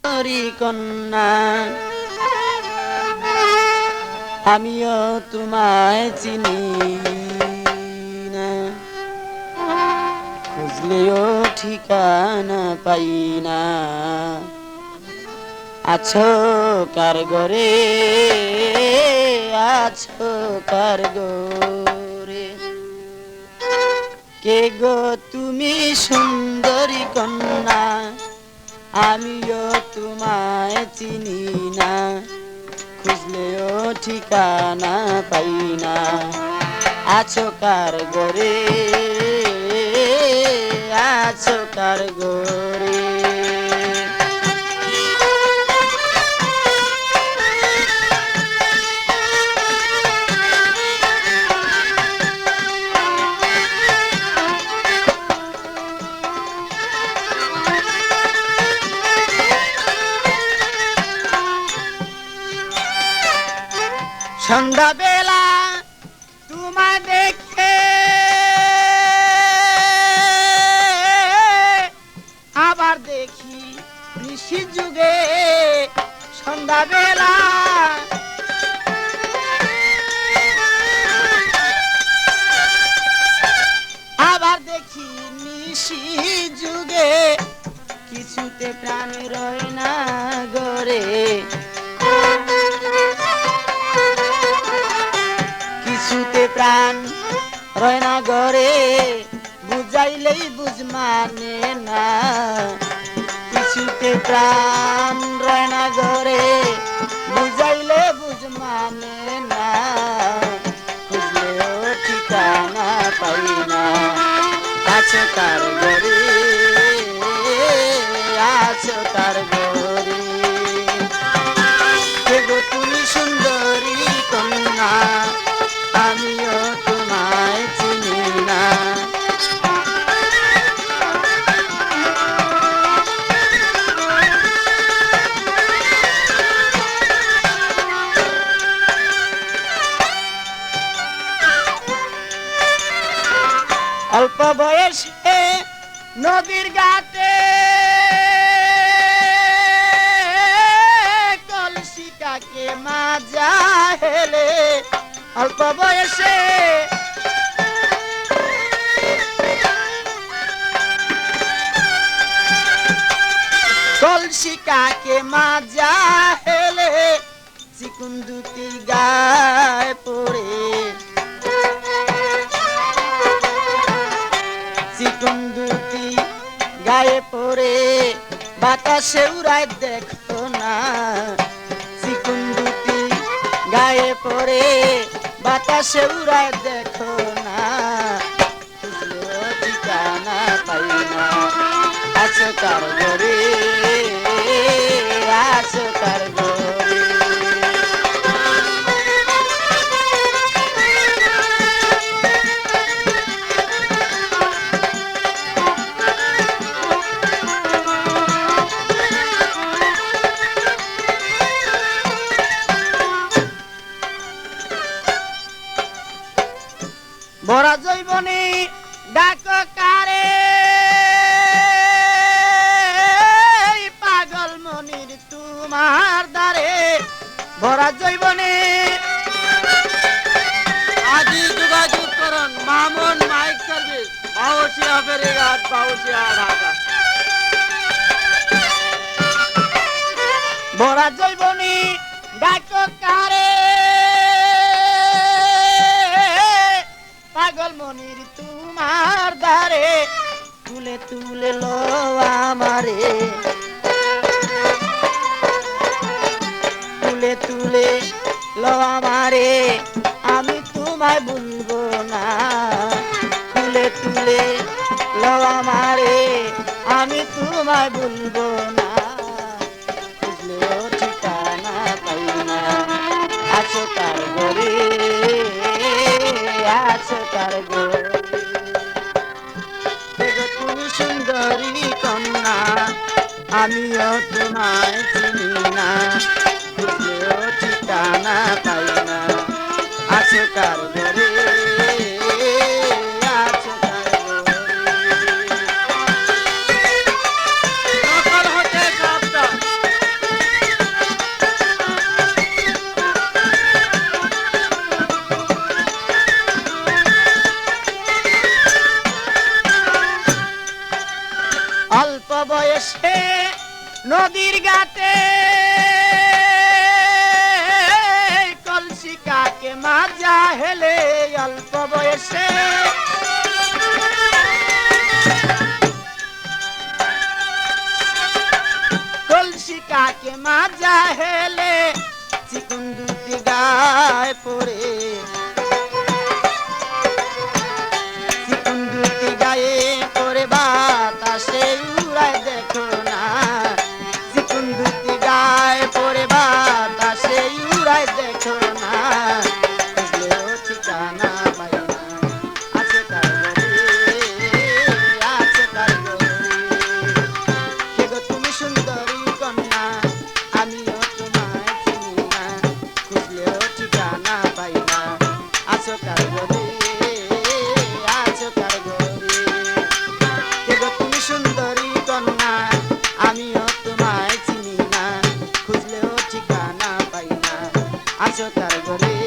সুন্দরী কন্যা আমিও তোমায় চিনি না, খুঁজলেও ঠিকানা পাই না। আছো কার ঘরে, আছো কার ঘরে, কে গো তুমি সুন্দরী কন্যা আমিও তোমায় চিনি না, খুঁজলেও ঠিকানা পাই না। আছো কার ঘরে, আছো কার ঘরে। সন্ধ্যা বেলা তোমায় দেখে আবার দেখি নিশি যুগে, সন্ধ্যা বেলা আবার দেখি নিশি যুগে, কিছুতে প্রাণ রয় না গরে, কিছুতে প্রাণ রয় না ঘরে, বুঝাইলেই বুঝ মানে না। কিছুতে প্রাণ রয় না ঘরে, বুঝাইলে বুঝ মানে না, খুঁজলেও ঠিকানা পাই না। আছো কার ঘরে, আছো কার ঘরে, কে গো তুমি সুন্দরী কন্যা আমিও তোমায় চিনি না। অল্প বয়সে নদীর ঘাটে কলসিটাকে মাজা হেলে, অল্প বয়সে কলসিটাকে মাজা হেলে, চিকুন দুটি গায়ে পড়ে, চিকুন দুটি গায়ে পড়ে বাতাসে উড়ায় দেখো না, চিকুন দুটি গায়ে পড়ে বাতাসে উড়ায় দেখো না, খুঁজলেও ঠিকানা পাই না। আছো কার ঘরে, আছো কার ঘরে, ভরা জৈবনে ডাক কারে, পাগল মনির তোমার দ্বারে, ভরা জৈবনে আদি যোগাযোগ করুন মামুন মাইক সার্ভিস, বাউসিয়া ফেরিঘাট, বাউসিয়া ঢাকা। ভরা জৈবনে ডাক কারে, পাগল মনির তোমার দ্বারে, তুলে তুলে লো আমারে, তুলে তুলে লো আমারে, আমি তোমায় ভুলবো না, তুলে তুলে লো আমারে, আমি তোমায় ভুলবো না, খুঁজলেও ঠিকানা পাই না। আছো কার ঘরে, আছো কার ঘরে, তুমি সুন্দরী কন্যা আমিও তোমায় চিনি না, খুঁজলেও ঠিকানা পাই না। আছো কার ঘরে, আছো কার ঘরে, সকাল হতে নদীর ঘাটে কলসি কাকে মাজা হেলে অল্প বয়সে কলসি কাকে মাজা হেলে চিকুন দুটি গায়ে পড়ে চিকুন দুটি গায়ে পড়ে বাতাসে উড়ায় দেখো না চিকুন দুটি গায়ে পড়ে বাতাসে উড়ায় দেখো না খুঁজলেও ঠিকানা পাই না আছে তার ঘরে আছে তার ঘরে কে গো তুমি সুন্দরী কন্যা আমিও তোমায় চিনি না খুঁজলেও ঠিকানা পাই না আছো কার ঘরে আছো কার ঘরে কে গো তুমি সুন্দরী কন্যা আমিও তোমায় চিনি না খুঁজলেও ঠিকানা পাই না আছো কার ঘরে